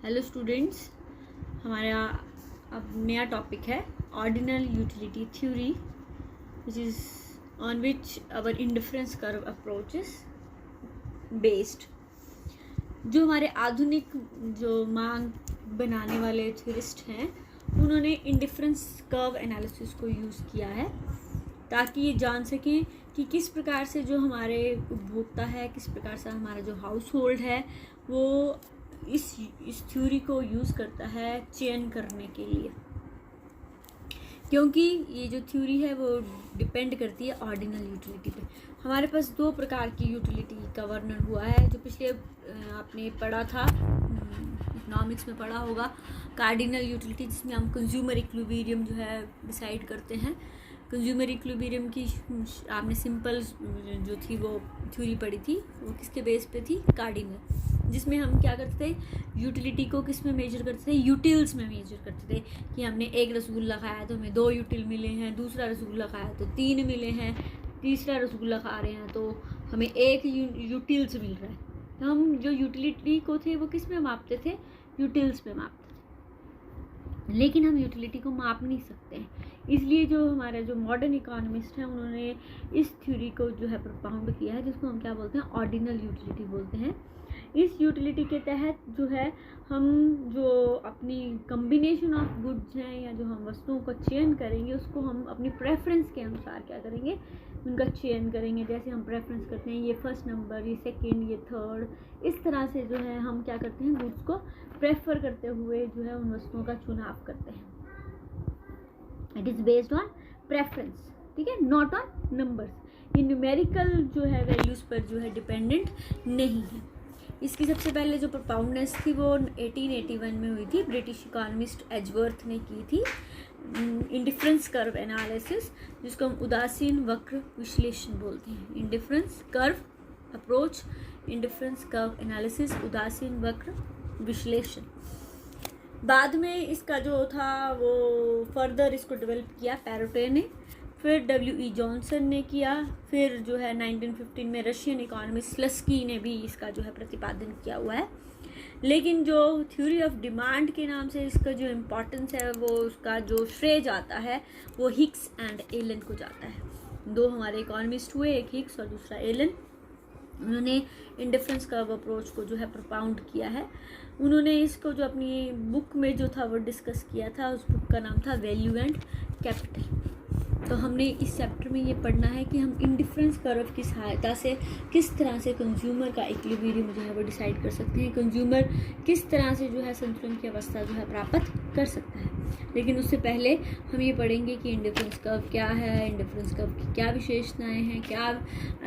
Hello students, हमारा अब नया टॉपिक है ordinal utility theory which is on which our indifference curve approach is based. जो हमारे आधुनिक जो मांग बनाने वाले थ्योरिस्ट हैं उन्होंने इंडिफरेंस कर्व एनालिसिस को यूज़ किया है ताकि ये जान सकें कि किस प्रकार से जो हमारे उपभोक्ता है, किस प्रकार से हमारा जो हाउस होल्ड है वो इस थ्योरी को यूज़ करता है चयन करने के लिए, क्योंकि ये जो थ्योरी है वो डिपेंड करती है ऑर्डिनल यूटिलिटी पे। हमारे पास दो प्रकार की यूटिलिटी का वर्णन हुआ है जो पिछले आपने पढ़ा था, इकोनॉमिक्स में पढ़ा होगा। कार्डिनल यूटिलिटी जिसमें हम कंज्यूमर इक्विलिब्रियम जो है डिसाइड करते हैं। कंज्यूमर इक्विलिब्रियम की आपने सिंपल जो थी वो थ्योरी पढ़ी थी, वो किसके बेस पे थी? कार्डिनल, जिसमें हम क्या करते थे, यूटिलिटी को किस में मेजर करते थे? यूटिल्स में मेजर करते थे कि हमने एक रसगुल्ला खाया तो हमें 2 यूटिल मिले हैं, दूसरा रसगुल्ला खाया तो 3 मिले हैं, तीसरा रसगुल्ला खा रहे हैं तो हमें 1 यूटिल्स मिल रहा है। तो हम जो यूटिलिटी को थे वो किस में मापते थे? यूटिल्स में मापते थे। लेकिन हम यूटिलिटी को माप नहीं सकते हैं, इसलिए जो हमारे जो मॉडर्न इकोनॉमिस्ट हैं उन्होंने इस थ्योरी को जो है प्रोपाउंड किया है, जिसको हम क्या बोलते हैं? ऑर्डिनल यूटिलिटी बोलते हैं। इस यूटिलिटी के तहत जो है हम जो अपनी कम्बिनेशन ऑफ गुड्स हैं या जो हम वस्तुओं का चयन करेंगे उसको हम अपनी प्रेफरेंस के अनुसार क्या करेंगे? उनका चयन करेंगे। जैसे हम प्रेफरेंस करते हैं ये फर्स्ट नंबर, ये सेकंड, ये थर्ड, इस तरह से जो है हम क्या करते हैं? गुड्स को प्रेफर करते हुए जो है उन वस्तुओं का चुनाव करते हैं। It is based on preference, ठीक है, नॉट ऑन नंबर्स। ये न्यूमेरिकल जो है वैल्यूज़ पर जो है डिपेंडेंट नहीं है। इसकी सबसे पहले जो प्रोपाउंडनेस थी वो 1881 में हुई थी, ब्रिटिश इकोनॉमिस्ट एजवर्थ ने की थी। इंडिफरेंस कर्व एनालिसिस, जिसको हम उदासीन वक्र विश्लेषण बोलते हैं। Indifference curve approach, indifference curve analysis, उदासीन वक्र विश्लेषण। बाद में इसका जो था वो फर्दर इसको डेवलप किया पैरोटे ने, फिर W.E. जॉनसन ने किया, फिर जो है 1915 में रशियन इकोनॉमिस्ट स्लस्की ने भी इसका जो है प्रतिपादन किया हुआ है। लेकिन जो थ्योरी ऑफ डिमांड के नाम से इसका जो इम्पोर्टेंस है वो उसका जो श्रेय जाता है वो हिक्स एंड एलन को जाता है। दो हमारे इकोनॉमिस्ट हुए, एक हिक्स और दूसरा एलन। उन्होंने इंडिफरेंस कर्व अप्रोच को जो है प्रोपाउंड किया है। उन्होंने इसको जो अपनी बुक में जो था वो डिस्कस किया था, उस बुक का नाम था वैल्यू एंड कैपिटल। तो हमने इस चैप्टर में ये पढ़ना है कि हम इंडिफरेंस कर्व की सहायता से किस तरह से कंज्यूमर का इक्विलिब्रियम जो है वो डिसाइड कर सकते हैं, कंज्यूमर किस तरह से जो है संतुलन की अवस्था जो है प्राप्त कर सकता है। लेकिन उससे पहले हम ये पढ़ेंगे कि इंडिफरेंस कर्व क्या है, इंडिफरेंस कर्व की क्या विशेषताएँ हैं, क्या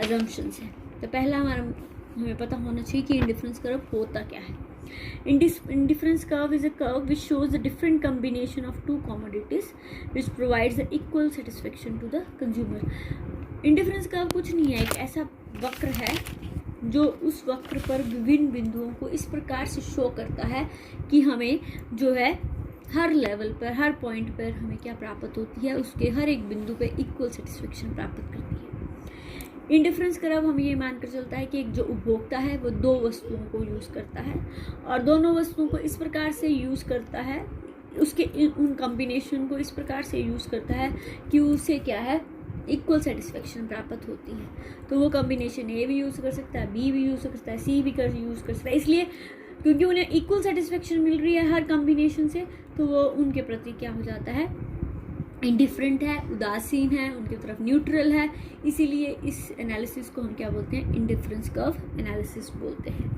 अजम्पशंस हैं। तो पहला हमें पता होना चाहिए कि इंडिफरेंस कर्व होता क्या है। Indifference curve is a curve which shows the different combination of two commodities which provides the equal satisfaction to the consumer. Indifference curve कुछ नहीं है, एक ऐसा वक्र है जो उस वक्र पर विभिन्न बिंदुओं को इस प्रकार से शो करता है कि हमें जो है हर लेवल पर, हर पॉइंट पर हमें क्या प्राप्त होती है, उसके हर एक बिंदु पे इक्वल सेटिस्फेक्शन प्राप्त करती है। इंडिफरेंस कर्व हमें ये मानकर चलता है कि एक जो उपभोक्ता है वो 2 वस्तुओं को यूज़ करता है और दोनों वस्तुओं को इस प्रकार से यूज़ करता है, उसके उन कॉम्बिनेशन को इस प्रकार से यूज़ करता है कि उसे क्या है? इक्वल सेटिस्फेक्शन प्राप्त होती है। तो वो कॉम्बिनेशन ए भी यूज़ कर सकता है, बी भी यूज़ कर सकता है, सी भी यूज़ कर सकता है। इसलिए क्योंकि उन्हें इक्वल सेटिस्फेक्शन मिल रही है हर कॉम्बिनेशन से, तो वो उनके प्रति क्या हो जाता है? इंडिफरेंट है, उदासीन है, उनकी तरफ न्यूट्रल है। इसीलिए इस एनालिसिस को हम क्या बोलते हैं? इंडिफरेंस कर्व एनालिसिस बोलते हैं।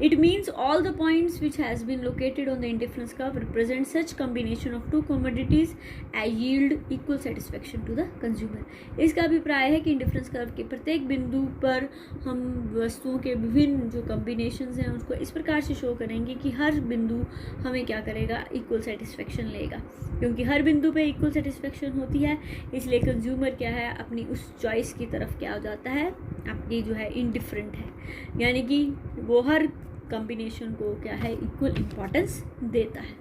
It means all the points which has been located on the indifference curve represent such combination of 2 commodities as yield equal satisfaction to the consumer. इसका अभिप्राय है कि इंडिफरेंस कर्व के प्रत्येक बिंदु पर हम वस्तुओं के विभिन्न जो कॉम्बिनेशंस हैं उसको इस प्रकार से शो करेंगे कि हर बिंदु हमें क्या करेगा? इक्वल सेटिस्फेक्शन लेगा। क्योंकि हर बिंदु पे इक्वल सेटिस्फेक्शन होती है, इसलिए कंज्यूमर क्या है? अपनी उस चॉइस की तरफ क्या हो जाता है? आपकी जो है इंडिफरेंट है, यानी कि वो हर कॉम्बिनेशन को क्या है? इक्वल इम्पोर्टेंस देता है।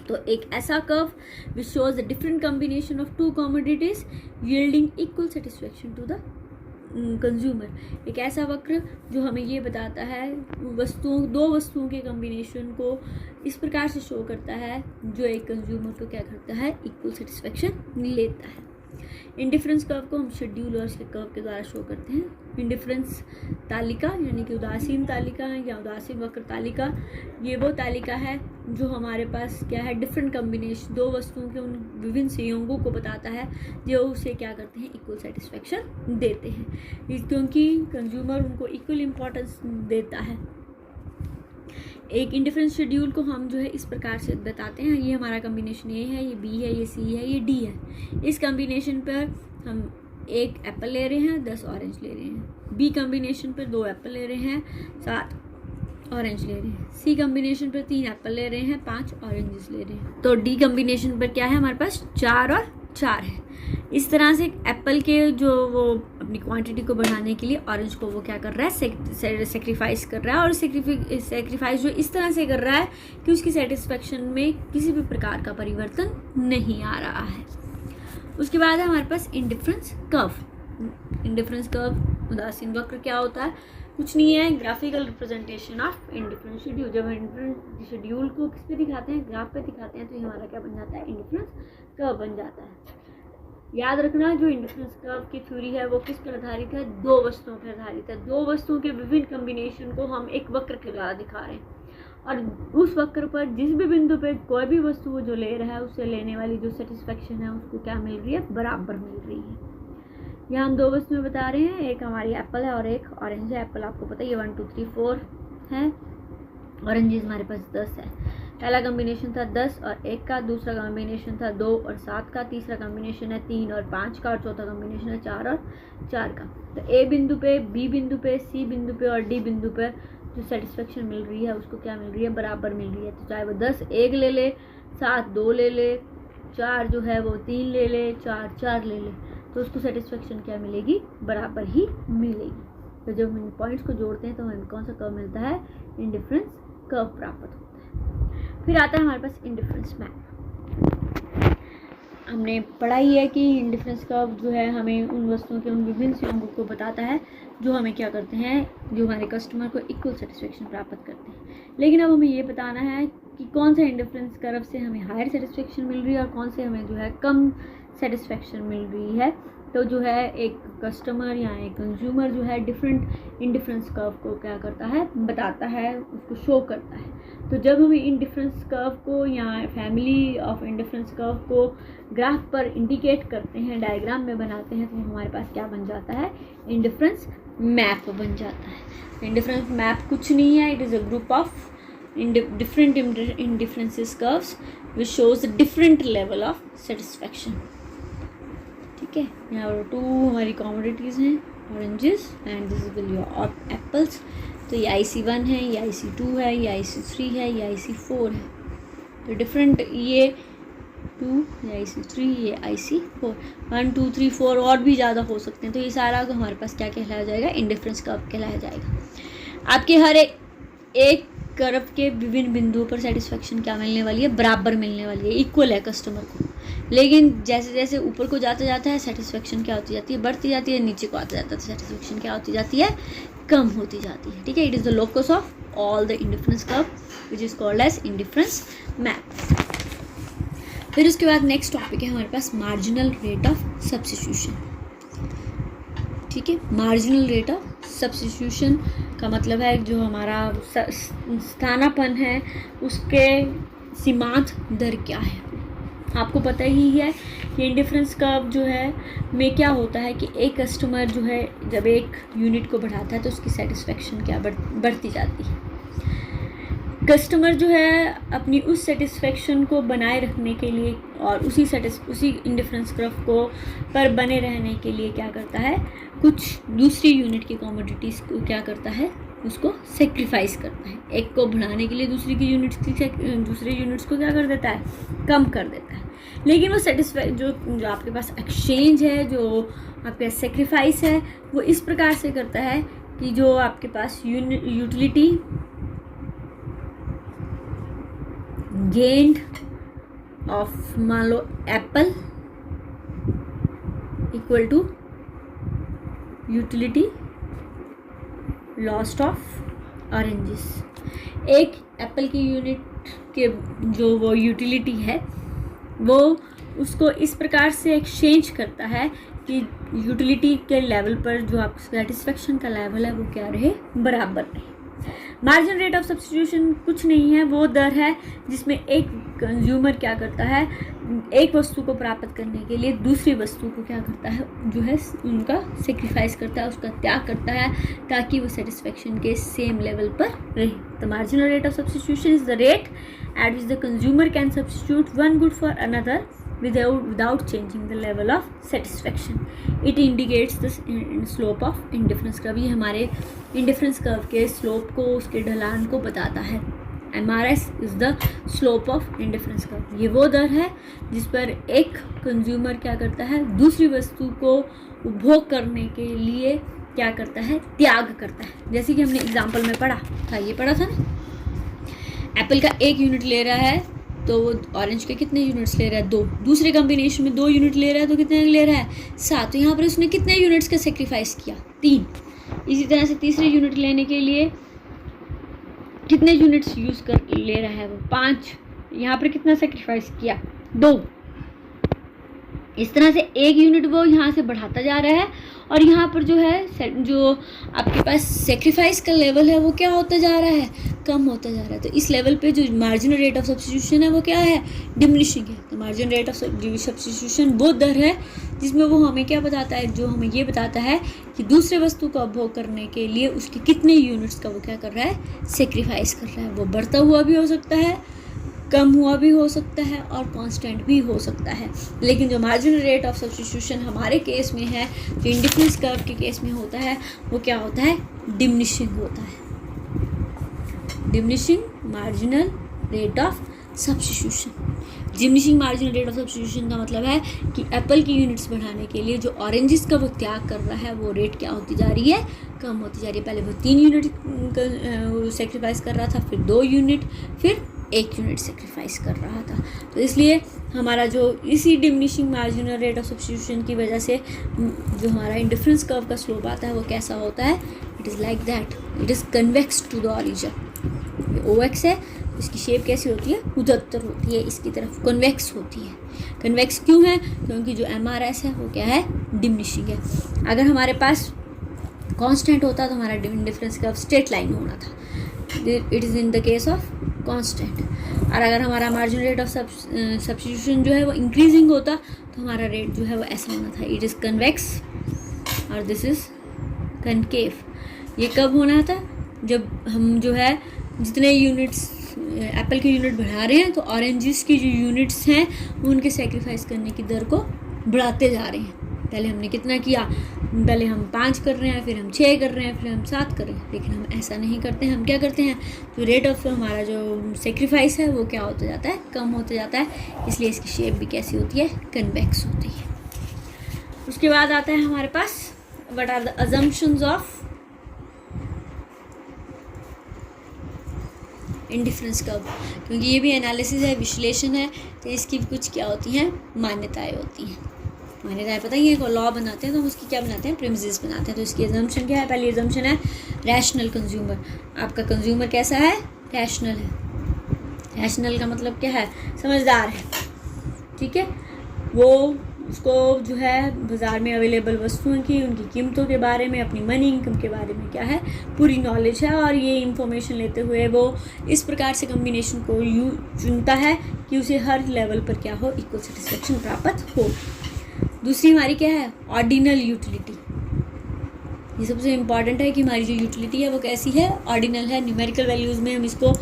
तो एक ऐसा curve which shows the different combination of 2 commodities yielding equal satisfaction to the consumer एक ऐसा वक्र जो हमें ये बताता है दो वस्तुओं के कॉम्बिनेशन को इस प्रकार से शो करता है जो एक कंज्यूमर को क्या करता है, इक्वल सेटिस्फेक्शन लेता है। इंडिफरेंस कर्व को हम शेड्यूल और कर्व के द्वारा शो करते हैं। इंडिफरेंस तालिका यानी कि उदासीन तालिका या उदासीन वक्र तालिका, ये वो तालिका है जो हमारे पास क्या है, डिफरेंट कॉम्बिनेशन दो वस्तुओं के उन विभिन्न संयोगों को बताता है जो उसे क्या करते हैं, इक्वल सेटिस्फेक्शन देते हैं, क्योंकि कंज्यूमर उनको इक्वल इम्पोर्टेंस देता है। एक इंडिफरेंस शेड्यूल को हम जो है इस प्रकार से बताते हैं, ये हमारा कॉम्बिनेशन ए है, ये बी है, ये सी है, ये डी है। इस कॉम्बिनेशन पर हम 1 एप्पल ले रहे हैं, 10 ऑरेंज ले रहे हैं। बी कॉम्बिनेशन पर 2 एप्पल ले रहे हैं, 7 ऑरेंज ले रहे हैं। सी कॉम्बिनेशन पर 3 एप्पल ले रहे हैं, 5 ऑरेंजेस ले रहे हैं। तो डी कॉम्बिनेशन पर क्या है, हमारे पास 4 और 4 है। इस तरह से एप्पल के जो वो अपनी क्वांटिटी को बढ़ाने के लिए ऑरेंज को वो क्या कर रहा है, सेक्रीफाइस कर रहा है, और सेक्रीफाइस जो इस तरह से कर रहा है कि उसकी सेटिस्फेक्शन में किसी भी प्रकार का परिवर्तन नहीं आ रहा है। उसके बाद है हमारे पास इंडिफरेंस कर्व। इंडिफरेंस कर्व उदासीन वक्र क्या होता है, कुछ नहीं है, graphical representation of indifference schedule. जब इंडिफरेंस शेड्यूल को किस पे दिखाते हैं, ग्राफ पे दिखाते हैं, तो ये हमारा क्या बन जाता है, इंडिफरेंस कर्व बन जाता है। याद रखना जो इंडिफरेंस कर्व की थ्योरी है वो किस पर आधारित है, दो वस्तुओं पर आधारित है। दो वस्तुओं के विभिन्न कॉम्बिनेशन को हम एक वक्र के द्वारा दिखा रहे हैं, और उस वक्र पर जिस भी बिंदु पे कोई भी वस्तु वो जो ले रहा है उससे लेने वाली जो सेटिस्फेक्शन है उसको क्या मिल रही है, बराबर मिल रही है। यहाँ हम दो वस्तुएं बता रहे हैं, एक हमारी एप्पल है और एक ऑरेंज है। एप्पल आपको पता है ये 1 2 3 4 है, ऑरेंजेस हमारे पास 10 है। पहला कॉम्बिनेशन था 10 और 1 का, दूसरा कॉम्बिनेशन था 2 और 7 का, तीसरा कॉम्बिनेशन है 3 और 5 का, और चौथा कॉम्बिनेशन है 4 और 4 का। तो ए बिंदु पे, बी बिंदु पे, सी बिंदु पे और डी बिंदु पे जो सेटिस्फेक्शन मिल रही है उसको क्या मिल रही है, बराबर मिल रही है। तो चाहे वो 10 1 ले ले, 7 2 ले ले, 4 जो है वो 3 ले ले, 4 4 ले ले, तो उसको सेटिस्फेक्शन क्या मिलेगी, बराबर ही मिलेगी। तो जब हम इन पॉइंट्स को जोड़ते हैं तो हमें कौन सा कर्व मिलता है, इंडिफरेंस कर्व प्राप्त होता है। फिर आता है हमारे पास इंडिफरेंस मैप। हमने पढ़ा ही है कि इंडिफरेंस कर्व जो है हमें उन वस्तुओं के उन विभिन्न संयोगों को बताता है जो हमें क्या करते हैं, जो हमारे कस्टमर को इक्वल सेटिस्फेक्शन प्राप्त करते हैं। लेकिन अब हमें ये बताना है कि कौन सा इंडिफरेंस कर्व से हमें हायर सेटिस्फेक्शन मिल रही है और कौन से हमें जो है कम सेटिस्फेक्शन मिल रही है। तो जो है एक कस्टमर या एक कंज्यूमर जो है डिफरेंट इंडिफरेंस कर्व को क्या करता है, बताता है, उसको शो करता है। तो जब हम इंडिफरेंस कर्व को या फैमिली ऑफ इंडिफरेंस कर्व को ग्राफ पर इंडिकेट करते हैं, डायग्राम में बनाते हैं, तो हमारे पास क्या बन जाता है, इंडिफरेंस मैप बन जाता है। इंडिफरेंस मैप कुछ नहीं है, it is a group of different indifferences curves which shows a different level of satisfaction। ठीक है, यहाँ पर 2 हमारी कॉमोडिटीज़ हैं, oranges and this will your apples. तो ये IC1 है, ये IC2 है, ये IC3 है, ये IC4 है। तो डिफरेंट ये 2, ये IC3, ये IC4, 1 2 3 4 और भी ज़्यादा हो सकते हैं। तो ये सारा हमारे पास क्या कहलाया जाएगा, इंडिफरेंस कर्व कहलाया जाएगा। आपके हर एक कर्व के विभिन्न बिंदुओं पर सेटिस्फेक्शन क्या मिलने वाली है, बराबर मिलने वाली है, इक्वल है कस्टमर को। लेकिन जैसे जैसे ऊपर को जाता जाता है सेटिस्फेक्शन क्या होती जाती है, बढ़ती जाती है, नीचे को आता जाता है सेटिस्फेक्शन क्या होती जाती है, कम होती जाती है। ठीक है, it is the locus of all the indifference curve which is called as indifference map. फिर उसके बाद नेक्स्ट टॉपिक है हमारे पास मार्जिनल रेट ऑफ सब्स्टिट्यूशन। ठीक है, मार्जिनल रेट ऑफ सब्स्टिट्यूशन का मतलब है जो हमारा स्थानापन्न है उसके सीमांत दर क्या है। आपको पता ही है कि इंडिफरेंस कर्व जो है में क्या होता है कि एक कस्टमर जो है जब एक यूनिट को बढ़ाता है तो उसकी सेटिस्फेक्शन क्या बढ़ती जाती है। कस्टमर जो है अपनी उस सेटिस्फेक्शन को बनाए रखने के लिए और उसी इंडिफरेंस कर्व को पर बने रहने के लिए क्या करता है, कुछ दूसरी यूनिट की कमोडिटीज़ को क्या करता है, उसको सेक्रीफाइस करता है। एक को बढ़ाने के लिए दूसरे यूनिट्स को क्या कर देता है, कम कर देता है। लेकिन वो जो आपके पास एक्सचेंज है, जो आपके पास सेक्रीफाइस है, वो इस प्रकार से करता है कि जो आपके पास यूटिलिटी गेंड ऑफ मान लो apple equal to utility lost of oranges. एक एप्पल की यूनिट के जो वो यूटिलिटी है वो उसको इस प्रकार से एक्सचेंज करता है कि यूटिलिटी के लेवल पर जो आपका सेटिस्फेक्शन का लेवल है वो क्या रहे, बराबर रहे। मार्जिन रेट ऑफ सब्स्टिट्यूशन कुछ नहीं है, वो दर है जिसमें एक कंज्यूमर क्या करता है, एक वस्तु को प्राप्त करने के लिए दूसरी वस्तु को क्या करता है, जो है उनका सेक्रीफाइस करता है, उसका त्याग करता है ताकि वो सेटिस्फेक्शन के सेम लेवल पर रहे। The marginal rate of substitution is the rate at which the consumer can substitute one good for another without changing the level of satisfaction. It indicates the slope of indifference curve. ये हमारे indifference curve के slope को, उसके ढलान को बताता है। MRS is the slope of indifference curve. ये वो दर है जिस पर एक कंज्यूमर क्या करता है, दूसरी वस्तु को उपभोग करने के लिए क्या करता है, त्याग करता है। जैसे कि हमने एग्जाम्पल में पढ़ा था, ये पढ़ा था ना, एप्पल का 1 यूनिट ले रहा है तो वो ऑरेंज के कितने यूनिट्स ले रहा है, 2। दूसरे कॉम्बिनेशन में 2 यूनिट ले रहा है तो कितने ले रहा है, 7। तो यहाँ पर उसने कितने यूनिट्स का सेक्रीफाइस किया, 3। इसी तरह से तीसरे यूनिट लेने के लिए कितने यूनिट्स यूज़ कर ले रहा है वो, 5। यहाँ पर कितना सेक्रीफाइस किया, 2। इस तरह से 1 यूनिट वो यहाँ से बढ़ाता जा रहा है और यहाँ पर जो है जो आपके पास सेक्रीफाइस का लेवल है वो क्या होता जा रहा है, कम होता जा रहा है। तो इस लेवल पे जो मार्जिनल रेट ऑफ सब्स्टिट्यूशन है वो क्या है, डिमिनिशिंग है। तो मार्जिनल रेट ऑफ सब्स्टिट्यूशन वो दर है जिसमें वो हमें क्या बताता है, जो हमें ये बताता है कि दूसरे वस्तु का उपभोग करने के लिए उसके कितने यूनिट्स का वो क्या कर रहा है, सेक्रीफाइस कर रहा है। वो बढ़ता हुआ भी हो सकता है, कम हुआ भी हो सकता है और कांस्टेंट भी हो सकता है। लेकिन जो मार्जिनल रेट ऑफ सब्स्टिट्यूशन हमारे केस में है, जो इंडिफरेंस कर्व के केस में होता है, वो क्या होता है, डिमिनिशिंग होता है। Diminishing marginal rate of substitution. Diminishing marginal rate of substitution का मतलब है कि एप्पल की यूनिट्स बढ़ाने के लिए जो ऑरेंजेस का वो त्याग कर रहा है वो रेट क्या होती जा रही है, कम होती जा रही है। पहले वो 3 यूनिट सेक्रीफाइस कर रहा था, फिर 2 यूनिट, फिर 1 यूनिट सेक्रीफाइस कर रहा था। तो इसलिए हमारा जो इसी diminishing marginal rate of substitution की वजह से जो हमारा इंडिफरेंस कर्व का स्लोप आता है वो कैसा होता है, it is like that, it is convex to the origin. OX है, इसकी शेप कैसी होती है, उधत्तर होती है, इसकी तरफ कन्वेक्स होती है। कन्वेक्स क्यों है, क्योंकि जो MRS है वो क्या है, डिमिनिशिंग है। अगर हमारे पास कांस्टेंट होता तो हमारा इंडिफरेंस कर्व स्ट्रेट लाइन होना था, it is in the case of constant. और अगर हमारा मार्जिनल रेट ऑफ सब्स्टिट्यूशन जो है वो इंक्रीजिंग होता तो हमारा रेट जो है वो ऐसा होना था, इट इज़ कन्वेक्स और दिस इज़ कनकेव। ये कब होना था, जब हम जो है जितने यूनिट्स एप्पल के यूनिट बढ़ा रहे हैं तो ऑरेंजेस की जो यूनिट्स हैं वो उनके सेक्रीफाइस करने की दर को बढ़ाते जा रहे हैं। पहले हमने कितना किया, पहले हम 5 कर रहे हैं, फिर हम 6 कर रहे हैं, फिर हम 7 कर रहे हैं। लेकिन हम ऐसा नहीं करते हैं, हम क्या करते हैं, तो रेट ऑफ हमारा जो सेक्रीफाइस है वो क्या होता जाता है, कम होता जाता है। इसलिए इसकी शेप भी कैसी होती है, कन्वेक्स होती है। उसके बाद आता है हमारे पास what are the assumptions of indifference curve, क्योंकि ये भी एनालिसिस है, विश्लेषण है, तो इसकी भी कुछ क्या होती हैं, मान्यताएं होती हैं। मान्यताएं पता ही है, लॉ बनाते हैं तो हम उसकी क्या बनाते हैं, प्रेमिसेस बनाते हैं। तो इसकी अजम्पशन क्या है, पहली अजम्पशन है रैशनल कंज्यूमर। आपका कंज्यूमर कैसा है, रैशनल है। रैशनल का मतलब क्या है, समझदार है, ठीक है। वो उसको जो है बाज़ार में अवेलेबल वस्तुओं की, उनकी कीमतों के बारे में, अपनी मनी इनकम के बारे में क्या है, पूरी नॉलेज है। और ये इंफॉर्मेशन लेते हुए वो इस प्रकार से कम्बिनेशन को चुनता है कि उसे हर लेवल पर क्या हो, इक्वल सेटिस्फेक्शन प्राप्त हो। दूसरी हमारी क्या है, ऑर्डिनल यूटिलिटी। ये सबसे इम्पॉर्टेंट है कि हमारी जो यूटिलिटी है वो कैसी है, ऑर्डिनल है। न्यूमेरिकल वैल्यूज़ में हम इसको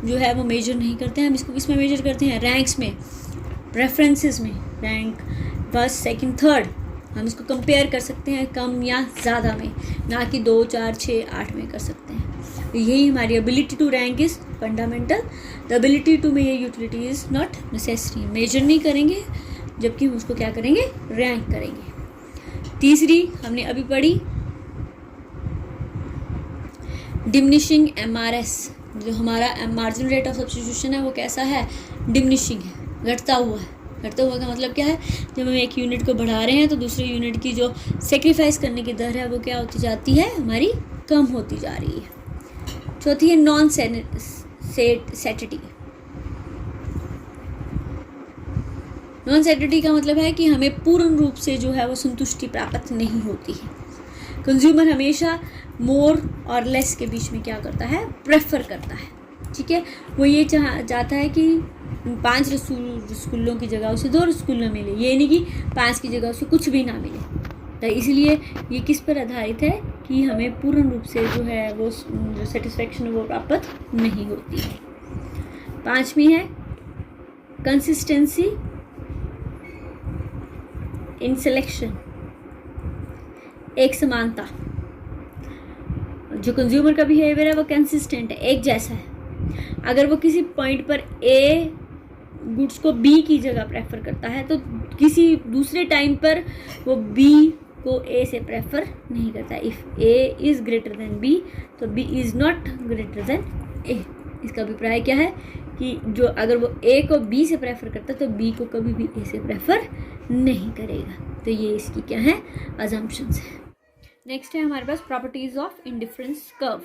जो है वो मेजर नहीं करते हैं, हम इसको किस में मेजर करते हैं, रैंक्स में, प्रेफरेंसेस में, रैंक फर्स्ट सेकंड थर्ड। हम इसको कंपेयर कर सकते हैं कम या ज़्यादा में, ना कि 2 4 6 8 में कर सकते हैं। तो यही हमारी ability to rank is fundamental, the ability to में ये utility is not necessary. Measure नहीं करेंगे, जबकि हम उसको क्या करेंगे, रैंक करेंगे। तीसरी हमने अभी पढ़ी डिमिनिशिंग MRS। जो हमारा मार्जिनल रेट ऑफ सब्स्टिट्यूशन है वो कैसा है, डिमिनिशिंग है, घटता हुआ है। घटते हुए का मतलब क्या है, जब हम एक यूनिट को बढ़ा रहे हैं तो दूसरे यूनिट की जो सेक्रीफाइस करने की दर है वो क्या होती जाती है, हमारी कम होती जा रही है। चौथी है नॉन सैटिटी। नॉन सैटिटी का मतलब है कि हमें पूर्ण रूप से जो है वो संतुष्टि प्राप्त नहीं होती है। कंज्यूमर हमेशा मोर और लेस के बीच में क्या करता है, प्रेफर करता है। ठीक है, वो ये चाहता है कि 5 रसगुल्लों की जगह उसे 2 रसगुल्ले मिले, ये नहीं कि 5 की जगह उसे कुछ भी ना मिले। तो इसलिए ये किस पर आधारित है कि हमें पूर्ण रूप से जो है वो जो सेटिस्फेक्शन वो प्राप्त नहीं होती है। 5वीं है कंसिस्टेंसी इन सिलेक्शन, एक समानता। जो कंज्यूमर का बिहेवियर है वो कंसिस्टेंट है, एक जैसा है। अगर वो किसी पॉइंट पर ए गुड्स को बी की जगह प्रेफर करता है तो किसी दूसरे टाइम पर वो बी को ए से प्रेफर नहीं करता। If A is greater than B तो B is not greater than A. इसका अभिप्राय क्या है कि जो अगर वो ए को बी से प्रेफर करता है तो बी को कभी भी ए से प्रेफर नहीं करेगा। तो ये इसकी क्या है, अजम्पशंस है। नेक्स्ट है हमारे पास प्रॉपर्टीज ऑफ इंडिफरेंस कर्व।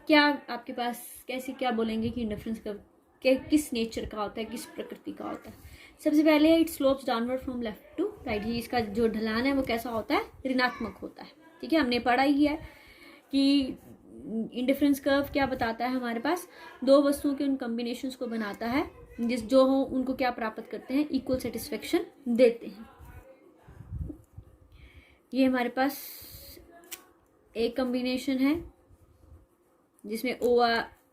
क्या आपके पास कैसे क्या बोलेंगे कि इंडिफरेंस कर्व किस नेचर का होता है, किस प्रकृति का होता है। सबसे पहले it slopes downward from left to right. ये इसका जो ढलान है वो कैसा होता है, ऋणात्मक होता है। ठीक है, हमने पढ़ा ही है कि इंडिफरेंस कर्व क्या बताता है, हमारे पास 2 वस्तुओं के उन कॉम्बिनेशंस को बनाता है जिस जो हो उनको क्या प्राप्त करते हैं, इक्वल सेटिस्फेक्शन देते हैं। ये हमारे पास एक कॉम्बिनेशन है जिसमें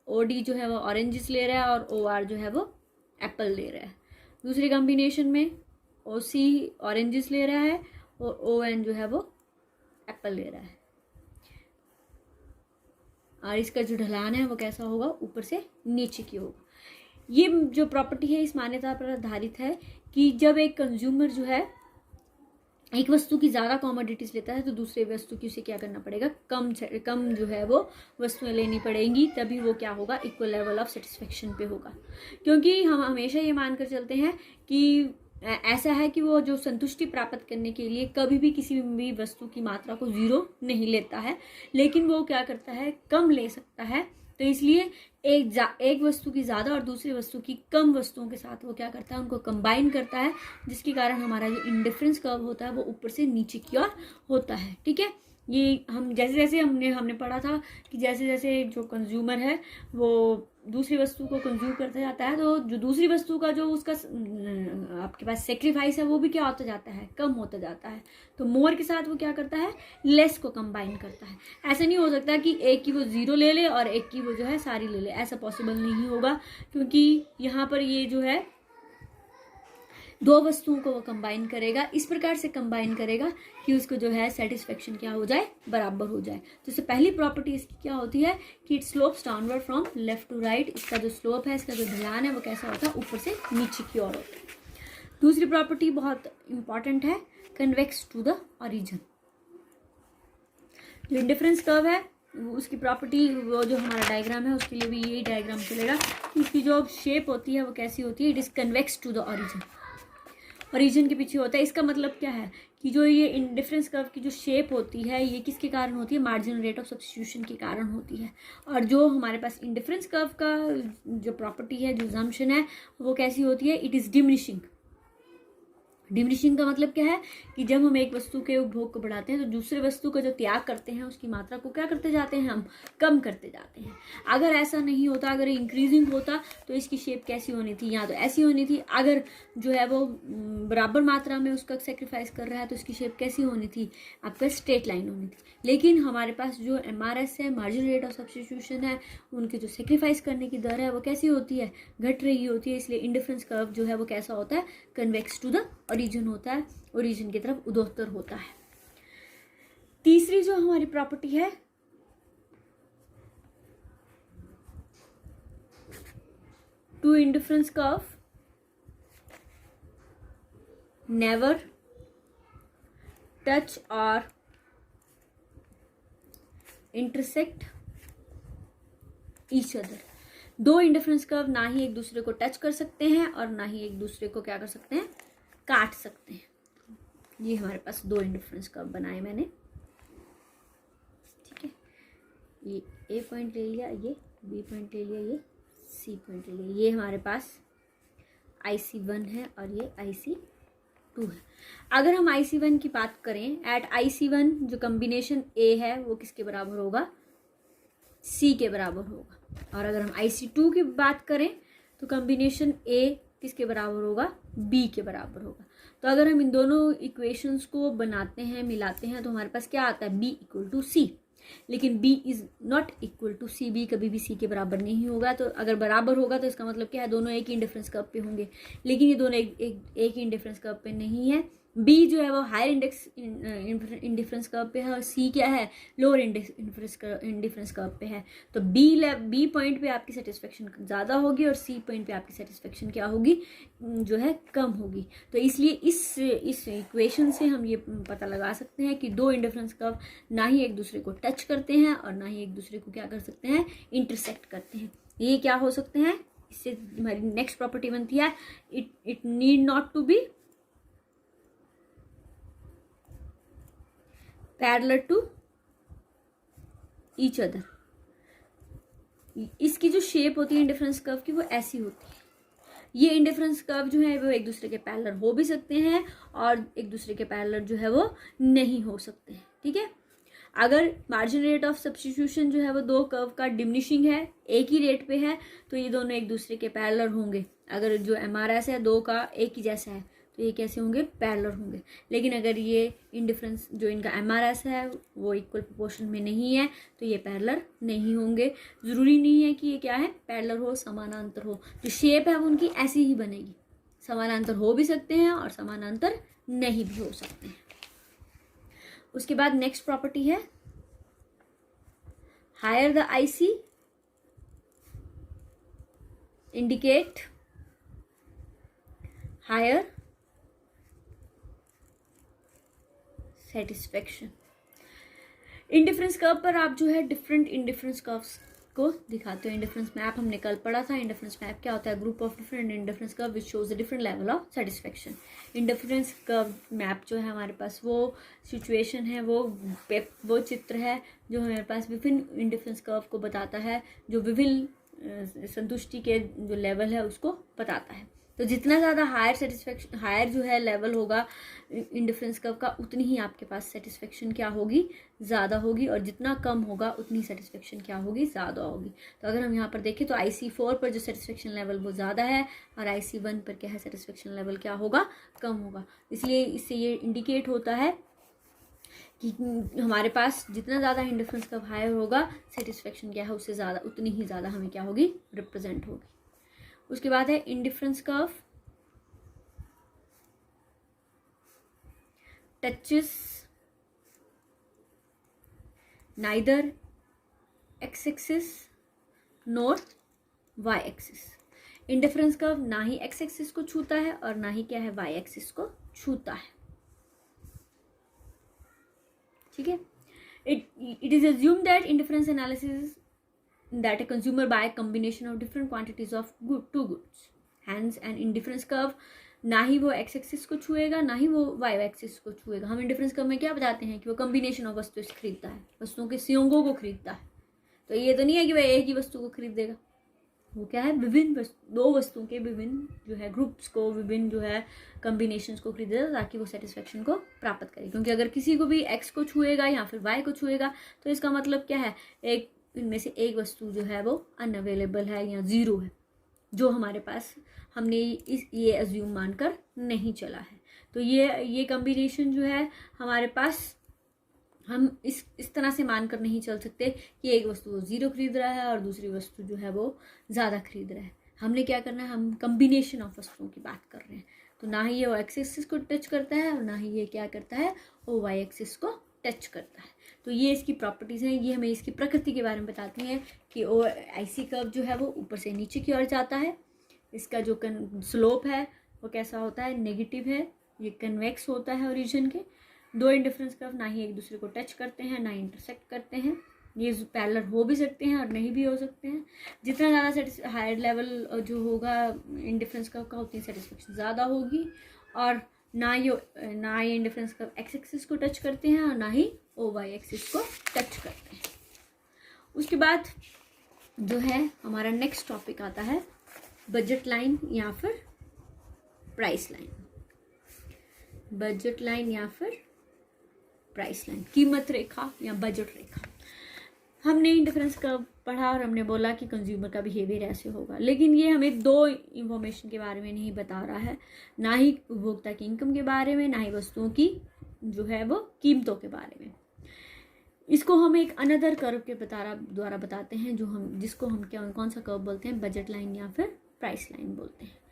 ओ डी जो है वो ऑरेंजेस ले रहा है और ओ आर जो है वो एप्पल ले रहा है। दूसरी कॉम्बिनेशन में ओ सी ऑरेंजेस ले रहा है और ओ एन जो है वो एप्पल ले रहा है। और इसका जो ढलान है वो कैसा होगा, ऊपर से नीचे की होगा। ये जो प्रॉपर्टी है इस मान्यता पर आधारित है कि जब एक कंज्यूमर जो है एक वस्तु की ज़्यादा कॉमोडिटीज लेता है तो दूसरे वस्तु की उसे क्या करना पड़ेगा, कम जो है वो वस्तुएं लेनी पड़ेंगी, तभी वो क्या होगा, इक्वल लेवल ऑफ सेटिस्फेक्शन पे होगा। क्योंकि हम हमेशा ये मानकर चलते हैं कि ऐसा है कि वो जो संतुष्टि प्राप्त करने के लिए कभी भी किसी भी वस्तु की मात्रा को 0 नहीं लेता है, लेकिन वो क्या करता है, कम ले सकता है। तो इसलिए एक वस्तु की ज़्यादा और दूसरी वस्तु की कम वस्तुओं के साथ वो क्या करता है, उनको कंबाइन करता है, जिसके कारण हमारा जो इंडिफरेंस कर्व होता है वो ऊपर से नीचे की ओर होता है। ठीक है, ये हम जैसे जैसे हमने पढ़ा था कि जैसे जैसे जो कंज्यूमर है वो दूसरी वस्तु को कंज्यूम करता जाता है तो जो दूसरी वस्तु का जो उसका आपके पास सेक्रीफाइस है वो भी क्या होता जाता है, कम होता जाता है। तो मोर के साथ वो क्या करता है, लेस को कंबाइन करता है। ऐसा नहीं हो सकता कि एक की वो 0 ले ले और एक की वो जो है सारी ले ले, ऐसा पॉसिबल नहीं होगा, क्योंकि यहाँ पर ये जो है 2 वस्तुओं को वो कंबाइन करेगा, इस प्रकार से कंबाइन करेगा कि उसको जो है सेटिस्फेक्शन क्या हो जाए, बराबर हो जाए। तो इससे पहली प्रॉपर्टी इसकी क्या होती है कि it slopes downward from left to right. इसका जो स्लोप है, इसका जो ढलान है वो कैसा होता है, ऊपर से नीचे की ओर होता है। दूसरी प्रॉपर्टी बहुत इंपॉर्टेंट है, कन्वेक्स टू द ओरिजिन। जो इंडिफरेंस कर्व है उसकी प्रॉपर्टी, वो जो हमारा डायग्राम है उसके लिए भी यही डायग्राम चलेगा। इसकी जो शेप होती है वो कैसी होती है, it is convex to the origin. Origin के पीछे होता है। इसका मतलब क्या है कि जो ये इंडिफरेंस कर्व की जो शेप होती है ये किसके कारण होती है, मार्जिनल रेट ऑफ सब्स्टिट्यूशन के कारण होती है। और जो हमारे पास इंडिफरेंस कर्व का जो प्रॉपर्टी है, जो अजम्पशन है, वो कैसी होती है, इट इज डिमिनिशिंग। डिमिनिशिंग का मतलब क्या है कि जब हम एक वस्तु के उपभोग को बढ़ाते हैं तो दूसरे वस्तु का जो त्याग करते हैं उसकी मात्रा को क्या करते जाते हैं, हम कम करते जाते हैं। अगर ऐसा नहीं होता, अगर इंक्रीजिंग होता तो इसकी शेप कैसी होनी थी, या तो ऐसी होनी थी। अगर जो है वो बराबर मात्रा में उसका सेक्रीफाइस कर रहा है तो इसकी शेप कैसी होनी थी, आपका स्ट्रेट लाइन होनी थी। लेकिन हमारे पास जो MRS है, मार्जिनल रेट ऑफ सब्स्टिट्यूशन है, उनके जो सेक्रीफाइस करने की दर है वो कैसी होती है, घट रही होती है। इसलिए इंडिफरेंस कर्व जो है वो कैसा होता है, कन्वेक्स टू द ओरिजिन होता है, ओरिजिन की तरफ उद्धोत्तर होता है। तीसरी जो हमारी प्रॉपर्टी है, two indifference curve never touch और इंटरसेक्ट ईच अदर। दो इंडिफरेंस कर्व ना ही एक दूसरे को टच कर सकते हैं और ना ही एक दूसरे को क्या कर सकते हैं, काट सकते हैं। ये हमारे पास दो इंडिफरेंस कर्व बनाए मैंने, ठीक है। ये ए पॉइंट ले लिया, ये बी पॉइंट ले लिया, ये सी पॉइंट ले लिया। ये हमारे पास IC1 है और ये IC2 है। अगर हम IC1 की बात करें, एट IC1 जो कॉम्बिनेशन A है वो किसके बराबर होगा, C के बराबर होगा। और अगर हम IC2 की बात करें तो कॉम्बिनेशन A किसके बराबर होगा, B के बराबर होगा। तो अगर हम इन दोनों इक्वेशंस को बनाते हैं, मिलाते हैं, तो हमारे पास क्या आता है, B = C। लेकिन B is not equal to C, B कभी भी C के बराबर नहीं होगा। तो अगर बराबर होगा तो इसका मतलब क्या है, दोनों एक ही इंडिफरेंस कर्व पे होंगे, लेकिन ये दोनों एक ही इंडिफरेंस कर्व पे नहीं है। B जो है वो हायर इंडिफरेंस कर्व पे है और C क्या है, लोअर इंडिफरेंस कर्व पे है। तो B पॉइंट पे आपकी सेटिस्फेक्शन ज़्यादा होगी और C पॉइंट पे आपकी सेटिस्फेक्शन क्या होगी, जो है कम होगी। तो इसलिए इस इक्वेशन से हम ये पता लगा सकते हैं कि दो इंडिफरेंस कर्व ना ही एक दूसरे को टच करते हैं और ना ही एक दूसरे को क्या कर सकते हैं, इंटरसेक्ट करते हैं। ये क्या हो सकते हैं, इससे हमारी नेक्स्ट प्रॉपर्टी बनती है, it need not to be parallel to each other. इसकी जो शेप होती है इंडिफरेंस कर्व की वो ऐसी होती है। ये इंडिफरेंस कर्व जो है वो एक दूसरे के पैरेलल हो भी सकते हैं और एक दूसरे के पैरेलल जो है वो नहीं हो सकते हैं, ठीक है। अगर मार्जिन रेट ऑफ सब्स्टिट्यूशन जो है वो दो कर्व का डिमिनिशिंग है, एक ही रेट पे है, तो ये दोनों एक दूसरे के पैरेलल होंगे। अगर जो MRS है दो का एक ही जैसा है तो ये कैसे होंगे, पैरेलल होंगे। लेकिन अगर ये इंडिफरेंस जो इनका MRS है वो इक्वल प्रोपोर्शन में नहीं है तो ये पैरेलल नहीं होंगे। ज़रूरी नहीं है कि ये क्या है, पैरेलल हो, समानांतर हो। जो शेप है वो उनकी ऐसी ही बनेगी, समानांतर हो भी सकते हैं और समानांतर नहीं भी हो सकते हैं। उसके बाद नेक्स्ट प्रॉपर्टी है, higher the IC indicate higher satisfaction. Indifference curve पर आप जो है डिफरेंट इंडिफरेंस कर्व्स को दिखाते हो। इंडिफरेंस मैप हमने कल पढ़ा था। इंडिफरेंस मैप क्या होता है, group of different indifference curve which shows the different level of satisfaction. Indifference curve map जो है हमारे पास वो सिचुएशन है, वो चित्र है जो हमारे पास विभिन्न इंडिफरेंस कर्व को बताता है, जो विभिन्न संतुष्टि के जो लेवल है उसको बताता है। तो जितना ज़्यादा हायर जो है लेवल होगा इंडिफरेंस कर्व का, उतनी ही आपके पास सेटिस्फेक्शन क्या होगी, ज़्यादा होगी। और जितना कम होगा उतनी सेटिस्फेक्शन क्या होगी, ज़्यादा होगी। तो अगर हम यहाँ पर देखें तो IC4 पर जो सेटिस्फेक्शन लेवल वो ज़्यादा है और IC1 पर क्या है, सेटिस्फेक्शन लेवल क्या होगा, कम होगा। इसलिए इससे ये इंडिकेट होता है कि हमारे पास जितना ज़्यादा इंडिफरेंस कर्व हायर होगा, सेटिस्फेक्शन क्या है उससे ज़्यादा, उतनी ही ज़्यादा हमें क्या होगी, रिप्रेजेंट होगी। उसके बाद है indifference curve touches neither X axis nor Y axis. Indifference curve ना ही एक्स एक्सिस को छूता है और ना ही क्या है, वाई एक्सिस को छूता है, ठीक है। It is assume that indifference analysis that a consumer buy a combination of different quantities of two goods, hence an indifference curve ना ही वो x एक्सिस को छुएगा ना ही वो y एक्सिस को छुएगा। हम इंडिफरेंस कर्व में क्या बताते हैं कि वो कॉम्बिनेशन ऑफ वस्तु खरीदता है, वस्तुओं के संयोगों को खरीदता है। तो ये तो नहीं है कि वह एक ही वस्तु को खरीदेगा, वो क्या है, विभिन्न दो वस्तुओं के विभिन्न जो है ग्रुप्स को, विभिन्न जो है कॉम्बिनेशंस को खरीदेगा ताकि वो सेटिस्फेक्शन को प्राप्त करे। क्योंकि अगर किसी को भी x को छुएगा या फिर y को छुएगा तो इसका मतलब क्या है, एक इनमें से एक वस्तु जो है वो अनअवेलेबल है या ज़ीरो है, जो हमारे पास हमने ये अज्यूम मानकर नहीं चला है। तो ये कॉम्बिनेशन जो है हमारे पास, हम इस तरह से मानकर नहीं चल सकते कि एक वस्तु वो ज़ीरो खरीद रहा है और दूसरी वस्तु जो है वो ज़्यादा खरीद रहा है। हमने क्या करना है, हम कॉम्बिनेशन ऑफ वस्तुओं की बात कर रहे हैं। तो ना ही ये वो एक्स एक्सिस को टच करता है और ना ही ये क्या करता है, वो वाई एक्सिस को टच करता है। तो ये इसकी प्रॉपर्टीज़ हैं, ये हमें इसकी प्रकृति के बारे में बताती हैं कि वो IC कर्व जो है वो ऊपर से नीचे की ओर जाता है। इसका जो स्लोप है वो कैसा होता है, नेगेटिव है। ये कन्वेक्स होता है ओरिजिन के। दो इंडिफरेंस कर्व ना ही एक दूसरे को टच करते हैं ना ही इंटरसेक्ट करते हैं। ये पैरेलल हो भी सकते हैं और नहीं भी हो सकते हैं। जितना ज़्यादा हायर लेवल जो होगा इंडिफरेंस कर्व का उतनी सेटिस्फेक्शन ज़्यादा होगी। और ना ये इंडिफरेंस कर्व एक्स एक्सिस को टच करते हैं और ना ही ओ वाई एक्सिस को टच करते हैं। उसके बाद जो है हमारा नेक्स्ट टॉपिक आता है बजट लाइन या फिर प्राइस लाइन। बजट लाइन या फिर प्राइस लाइन, कीमत रेखा या बजट रेखा। हमने इंडिफरेंस कर्व पढ़ा और हमने बोला कि कंज्यूमर का बिहेवियर ऐसे होगा, लेकिन ये हमें दो इंफॉर्मेशन के बारे में नहीं बता रहा है, ना ही उपभोक्ता की इनकम के बारे में, ना ही वस्तुओं की जो है वो कीमतों के बारे में। इसको हम एक अनदर कर्व के द्वारा बताते हैं, जिसको हम कौन सा कर्व बोलते हैं, बजट लाइन या फिर प्राइस लाइन बोलते हैं।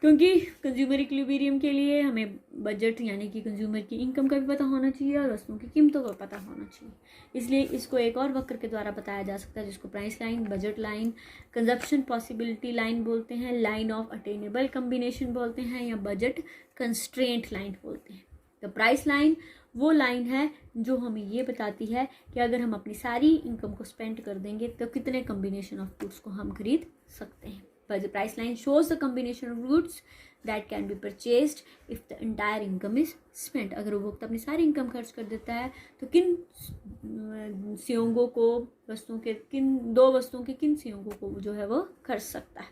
क्योंकि कंज्यूमर इक्विलिब्रियम के लिए हमें बजट यानी कि कंज्यूमर की इनकम का भी पता होना चाहिए और वस्तुओं की कीमतों का पता होना चाहिए। इसलिए इसको एक और वक्र के द्वारा बताया जा सकता है, जिसको price line, budget line, consumption possibility line बोलते हैं, लाइन ऑफ अटेनेबल कम्बिनेशन बोलते हैं, या बजट कंस्ट्रेंट लाइन बोलते हैं। तो प्राइस लाइन वो लाइन है जो हमें ये बताती है कि अगर हम अपनी सारी इनकम को स्पेंड कर देंगे तो कितने कम्बिनेशन ऑफ गुड्स को हम खरीद सकते हैं। But the price line shows the combination of goods that can be purchased if the entire income is spent. अगर उपभोक्ता अपनी सारी इनकम खर्च कर देता है तो किन संयोगों को दो वस्तुओं के किन संयोगों को जो है वो खर्च सकता है।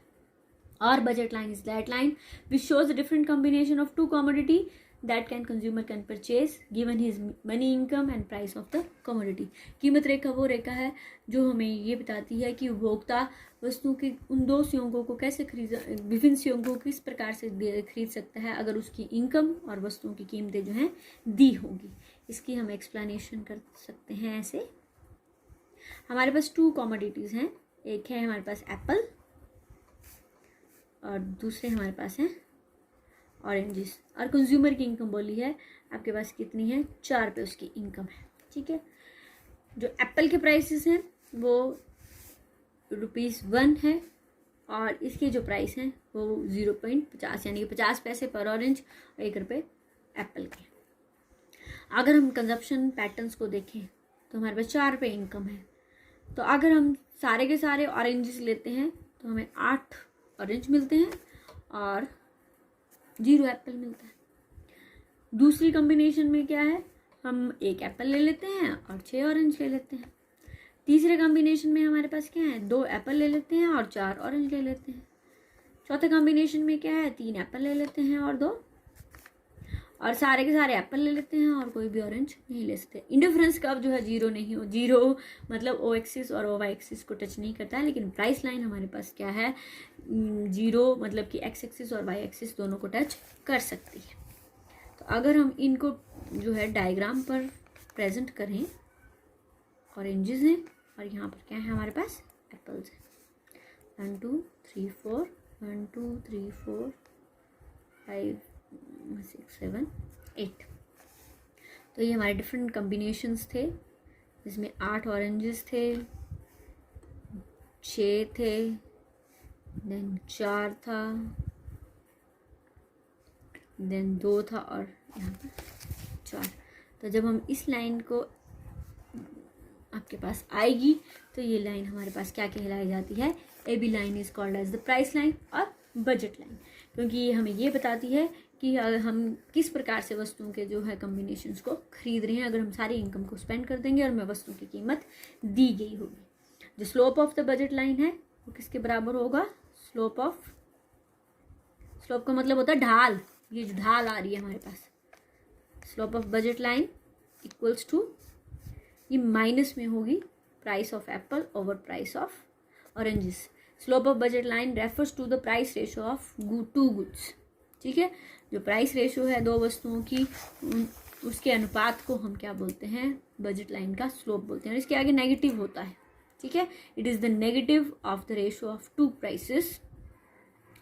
और budget line is that line which shows the different combination of two commodity that consumer can purchase given his money income and price of the commodity. कीमत रेखा वो रेखा है जो हमें ये बताती है कि उपभोक्ता वस्तुओं के उन दो संयोगों को कैसे विभिन्न संयोगों को किस प्रकार से खरीद सकता है अगर उसकी इनकम और वस्तुओं की कीमतें जो हैं दी होंगी। इसकी हम एक्सप्लेनेशन कर सकते हैं ऐसे। हमारे पास टू कमोडिटीज़ हैं, एक है हमारे पास एप्पल और दूसरे हमारे पास हैं ऑरेंजेस। और कंज्यूमर की इनकम बोली है आपके पास कितनी है, 4 रुपये उसकी इनकम है। ठीक है, जो एप्पल के प्राइसेस हैं वो ₹1 है और इसके जो प्राइस हैं वो 0.50 यानी कि 50 पैसे पर ऑरेंज और 1 रुपये एप्पल के। अगर हम कंजप्शन पैटर्न्स को देखें तो हमारे पास 4 रुपये इनकम है, तो अगर हम सारे के सारे ऑरेंजेस लेते हैं तो हमें 8 ऑरेंज मिलते हैं और 0 एप्पल मिलता है। दूसरी कॉम्बिनेशन में क्या है, हम 1 एप्पल ले लेते हैं और 6 ऑरेंज ले लेते हैं। तीसरे कॉम्बिनेशन में हमारे पास क्या है, 2 एप्पल ले लेते हैं और 4 ऑरेंज ले लेते हैं। चौथे कॉम्बिनेशन में क्या है, 3 एप्पल ले लेते हैं और 2, और सारे के सारे एप्पल ले लेते हैं और कोई भी ऑरेंज नहीं ले सकते। इंडिफरेंस कर्व जो है 0 नहीं हो, 0 मतलब ओ एक्सिस और ओ वाई एक्सिस को टच नहीं करता है। लेकिन प्राइस लाइन हमारे पास क्या है, 0 मतलब कि एक्स एक्सिस और वाई एक्सिस दोनों को टच कर सकती है। तो अगर हम इनको जो है डायग्राम पर प्रेजेंट करें, ऑरेंजेस हैं और यहाँ पर क्या है हमारे पास एप्पल्स हैं। 1 2 3 4 1 2 3 4 5 6 7 8। तो ये हमारे डिफरेंट कॉम्बिनेशंस थे, जिसमें 8 ऑरेंजेस थे, 6 थे, देन 4 था, देन 2 था और यहाँ पर 4। तो जब हम इस लाइन को आपके पास आएगी तो ये लाइन हमारे पास क्या कहलाई जाती है, A B line is called as the price line और बजट लाइन, क्योंकि ये हमें ये बताती है कि अगर हम किस प्रकार से वस्तुओं के जो है कॉम्बिनेशंस को खरीद रहे हैं। अगर हम सारी इनकम को स्पेंड कर देंगे और हमें वस्तुओं की कीमत दी गई होगी। जो slope of the budget line है वो किसके बराबर होगा, स्लोप का मतलब होता है ढाल। ये जो ढाल आ रही है हमारे पास, slope of budget line equals to, ये माइनस में होगी price of apple over price of oranges. Slope of budget line refers to the price ratio of 2 goods. ठीक है, जो प्राइस रेशो है 2 वस्तुओं की, उसके अनुपात को हम क्या बोलते हैं, बजट लाइन का स्लोप बोलते हैं। और इसके आगे नेगेटिव होता है। ठीक है, it is the negative of the ratio of 2 prices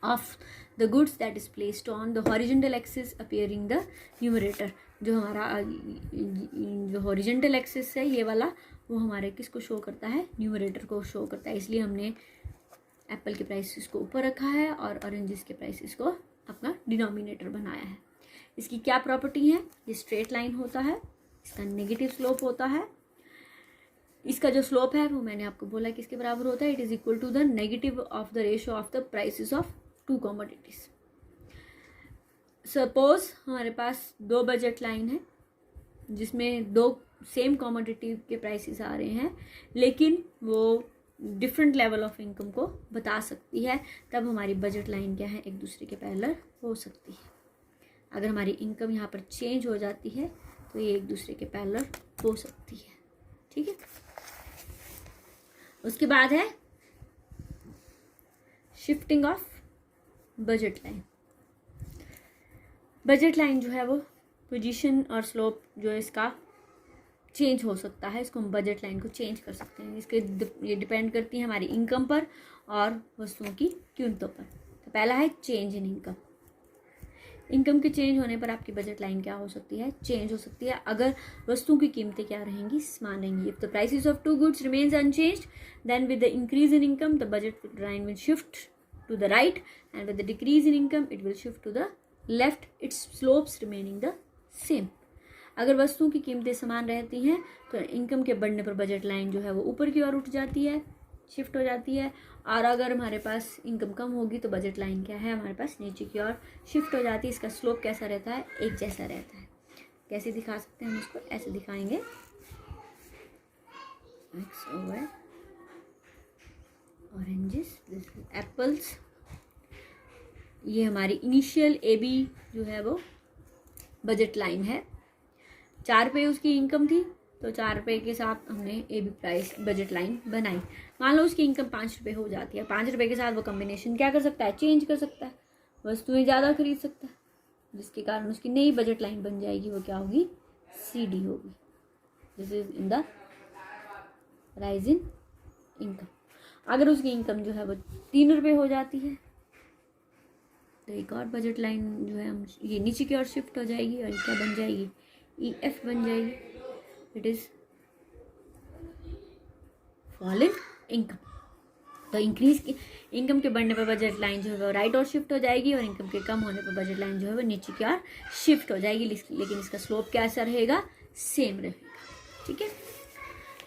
of the goods that is placed on the horizontal axis appearing the numerator. जो हमारा जो हॉरिजॉन्टल एक्सिस है ये वाला, वो हमारे किसको शो करता है, न्यूमरेटर को शो करता है। इसलिए हमने एप्पल के प्राइसेस को ऊपर रखा है और ऑरेंजेस के प्राइसेस को अपना डिनोमिनेटर बनाया है। इसकी क्या प्रॉपर्टी है, ये स्ट्रेट लाइन होता है, इसका नेगेटिव स्लोप होता है, इसका जो स्लोप है वो मैंने आपको बोला किसके बराबर होता है, it is equal to the negative of the ratio of the prices of two commodities. Suppose हमारे पास दो बजट लाइन है जिसमें दो सेम कमोडिटी के प्राइसेस आ रहे हैं, लेकिन वो डिफरेंट लेवल ऑफ इनकम को बता सकती है, तब हमारी बजट लाइन क्या है, एक दूसरे के पैरेलल हो सकती है। अगर हमारी इनकम यहाँ पर चेंज हो जाती है तो ये एक दूसरे के पैरेलल हो सकती है। ठीक है, उसके बाद है shifting of budget line. Budget line जो है वो पोजीशन और स्लोप जो है इसका चेंज हो सकता है, इसको हम बजट लाइन को चेंज कर सकते हैं। इसके ये डिपेंड करती है हमारी इनकम पर और वस्तुओं की कीमतों पर। तो पहला है चेंज इन इनकम। इनकम के चेंज होने पर आपकी बजट लाइन क्या हो सकती है, चेंज हो सकती है। अगर वस्तुओं की कीमतें क्या रहेंगी, समान रहेंगी। If the prices of two goods remains unchanged then with the increase in income the budget line will shift to the right and with the decrease in income it will shift to the left, its slopes remaining the same. अगर वस्तुओं की कीमतें समान रहती हैं तो income के बढ़ने पर बजट लाइन जो है वो ऊपर की ओर उठ जाती है, शिफ्ट हो जाती है। और अगर हमारे पास इनकम कम होगी तो बजट लाइन क्या है, हमारे पास नीचे की ओर शिफ्ट हो जाती है। इसका स्लोप कैसा रहता है, एक जैसा रहता है। कैसे दिखा सकते हैं हम इसको, ऐसे दिखाएंगे, x over oranges, this is apples. ये हमारी इनिशियल AB जो है वो बजट लाइन है। 4 रुपये उसकी इनकम थी तो 4 रुपये के साथ हमने AB प्राइस बजट लाइन बनाई। मान लो उसकी इनकम 5 रुपये हो जाती है, 5 रुपये के साथ वो कम्बिनेशन क्या कर सकता है, चेंज कर सकता है, वस्तुएं ज़्यादा खरीद सकता है, जिसके कारण उसकी नई बजट लाइन बन जाएगी। वो क्या होगी, CD होगी। This is in the rise in income. अगर उसकी इनकम जो है वो 3 रुपये हो जाती है तो एक और बजट लाइन जो है हम ये नीचे की ओर शिफ्ट हो जाएगी और क्या बन जाएगी, EF बन जाएगी। It is fall in income. तो इंक्रीज की इनकम के बढ़ने पर बजट लाइन जो है वो राइट और शिफ्ट हो जाएगी और इनकम के कम होने पर बजट लाइन जो है वो नीचे की ओर शिफ्ट हो जाएगी, लेकिन इसका स्लोप कैसा रहेगा, सेम रहेगा। ठीक है,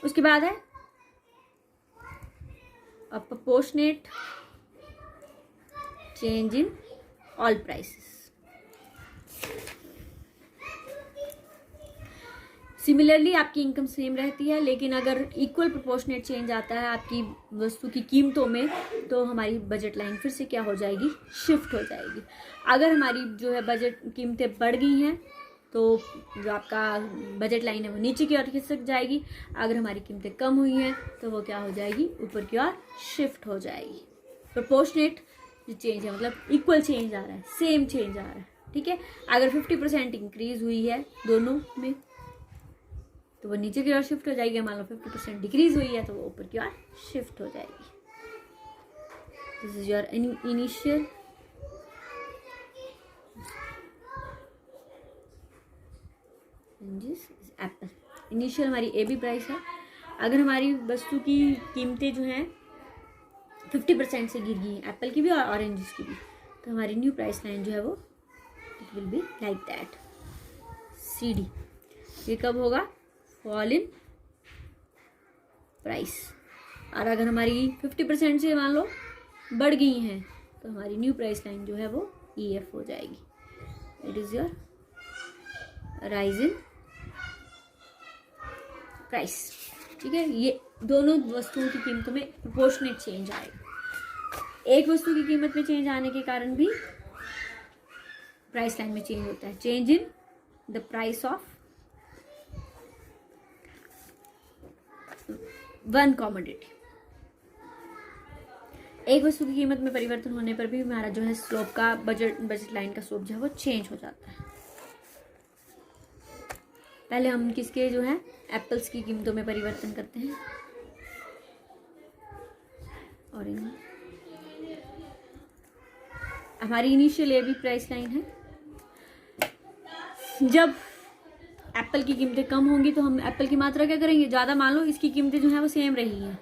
उसके बाद है अ proportionate change in all prices. Similarly आपकी इनकम सेम रहती है, लेकिन अगर इक्वल प्रोपोर्शनेट चेंज आता है आपकी वस्तु की कीमतों में तो हमारी बजट लाइन फिर से क्या हो जाएगी, शिफ्ट हो जाएगी। अगर हमारी जो है बजट कीमतें बढ़ गई हैं तो जो आपका बजट लाइन है वो नीचे की ओर खिसक जाएगी। अगर हमारी कीमतें कम हुई हैं तो वो क्या हो जाएगी, ऊपर की ओर शिफ्ट हो जाएगी। प्रोपोर्शनेट जो चेंज है मतलब इक्वल चेंज आ रहा है, सेम चेंज आ रहा है। ठीक है, अगर 50% इंक्रीज हुई है दोनों में तो वो नीचे की ओर शिफ्ट हो जाएगी। मान लो 50% डिक्रीज हुई है तो वो ऊपर की ओर शिफ्ट हो जाएगी। This is your initial Apple. Initial हमारी AB प्राइस है। अगर हमारी वस्तु की कीमतें जो हैं 50% से गिर गई हैं, एप्पल की भी और ऑरेंजेस की भी, तो हमारी न्यू प्राइस लाइन जो है वो it will be like that, CD। ये कब होगा, फॉल इन प्राइस। और अगर हमारी 50% से मान लो बढ़ गई हैं तो हमारी न्यू प्राइस लाइन जो है वो EF हो जाएगी। It is your rise in price. ठीक है, ये दोनों वस्तुओं की कीमतों में प्रोपोर्शनेट चेंज आएगा। एक वस्तु की कीमत में चेंज आने के कारण भी प्राइस लाइन में चेंज होता है। Change in the price of one commodity. एक वस्तु की कीमत में परिवर्तन होने पर भी हमारा जो है स्लोप का बजट लाइन का स्लोप जो है वो चेंज हो जाता है। पहले हम किसके जो है एप्पल्स की कीमतों में परिवर्तन करते हैं। और हमारी इनिशियल AB प्राइस लाइन है। जब एप्पल की कीमतें कम होंगी तो हम एप्पल की मात्रा क्या करेंगे, ज़्यादा। मान लो इसकी कीमतें जो है वो सेम रही हैं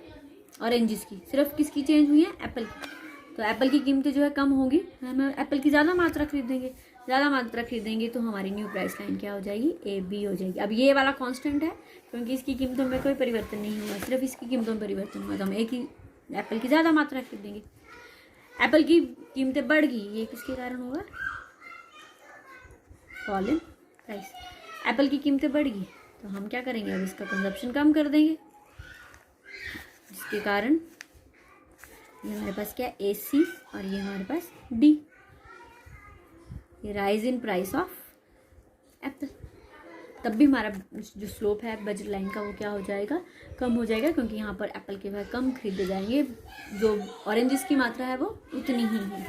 ऑरेंजेस की, सिर्फ किसकी चेंज हुई है, एप्पल की। तो एप्पल की कीमतें जो है कम होगी, हम एप्पल की ज़्यादा मात्रा खरीदेंगे। ज़्यादा मात्रा खरीदेंगे तो हमारी न्यू प्राइस लाइन क्या हो जाएगी, AB हो जाएगी। अब ये वाला कांस्टेंट है क्योंकि इसकी कीमतों में कोई परिवर्तन नहीं हुआ, सिर्फ इसकी कीमतों में परिवर्तन हुआ, तो हम एक ही एप्पल की ज़्यादा मात्रा खरीदेंगे। एप्पल की कीमतें बढ़ गई, ये किसके कारण होगा, फॉल इन प्राइस। एप्पल की कीमतें बढ़ गई तो हम क्या करेंगे, अब इसका कंजप्शन कम कर देंगे, जिसके कारण ये हमारे पास क्या है, AC, और ये हमारे पास D, ये rise in price of Apple. तब भी हमारा जो स्लोप है बजट लाइन का वो क्या हो जाएगा, कम हो जाएगा, क्योंकि यहाँ पर एप्पल के वह कम खरीदे जाएंगे, जो ऑरेंजेस की मात्रा है वो उतनी ही है।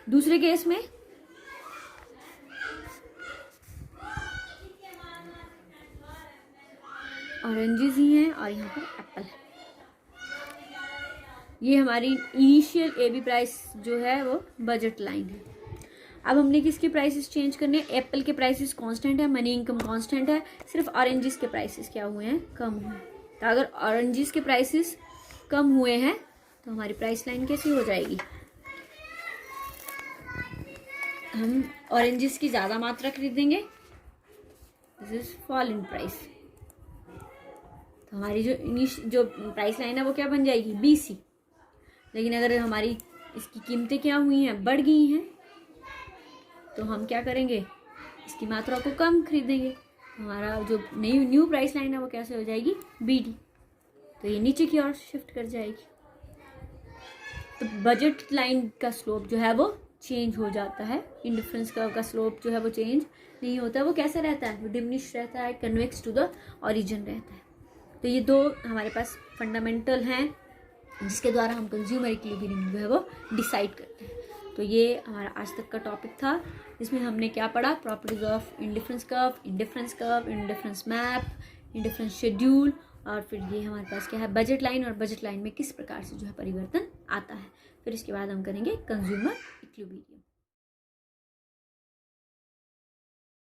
दूसरे केस में ऑरेंजेस ही हैं और यहाँ पर एप्पल है। ये हमारी इनिशियल AB प्राइस जो है वो बजट लाइन है। अब हमने किसके प्राइसेस चेंज करने हैं, एप्पल के प्राइसेस कांस्टेंट है, मनी इनकम कांस्टेंट है, सिर्फ ऑरेंजेस के प्राइसेस क्या हुए हैं, कम हुए। तो अगर ऑरेंजेस के प्राइसेस कम हुए हैं तो हमारी प्राइस लाइन कैसी हो जाएगी, हम ऑरेंजेस की ज़्यादा मात्रा खरीदेंगे, this is fall in price. तो हमारी जो प्राइस लाइन है वो क्या बन जाएगी, BC। लेकिन अगर हमारी इसकी कीमतें क्या हुई हैं, बढ़ गई हैं, तो हम क्या करेंगे, इसकी मात्रा को कम खरीदेंगे, हमारा जो न्यू प्राइस लाइन है वो कैसे हो जाएगी, BD। तो ये नीचे की ओर शिफ्ट कर जाएगी। तो बजट लाइन का स्लोप जो है वो चेंज हो जाता है, इंडिफरेंस कर्व का स्लोप जो है वो चेंज नहीं होता, वो कैसा रहता है, वो डिमिनिश रहता है, कन्वेक्स टू द ओरिजिन रहता है। तो ये दो हमारे पास फंडामेंटल हैं जिसके द्वारा हम कंज्यूमर इक्विलिब्रियम जो है वो डिसाइड करते हैं। तो ये हमारा आज तक का टॉपिक था, इसमें हमने क्या पढ़ा, properties of indifference curve, indifference map, indifference schedule, और फिर ये हमारे पास क्या है, बजट लाइन, और बजट लाइन में किस प्रकार से जो है परिवर्तन आता है। फिर इसके बाद हम करेंगे कंज्यूमर इक्विलिब्रियम।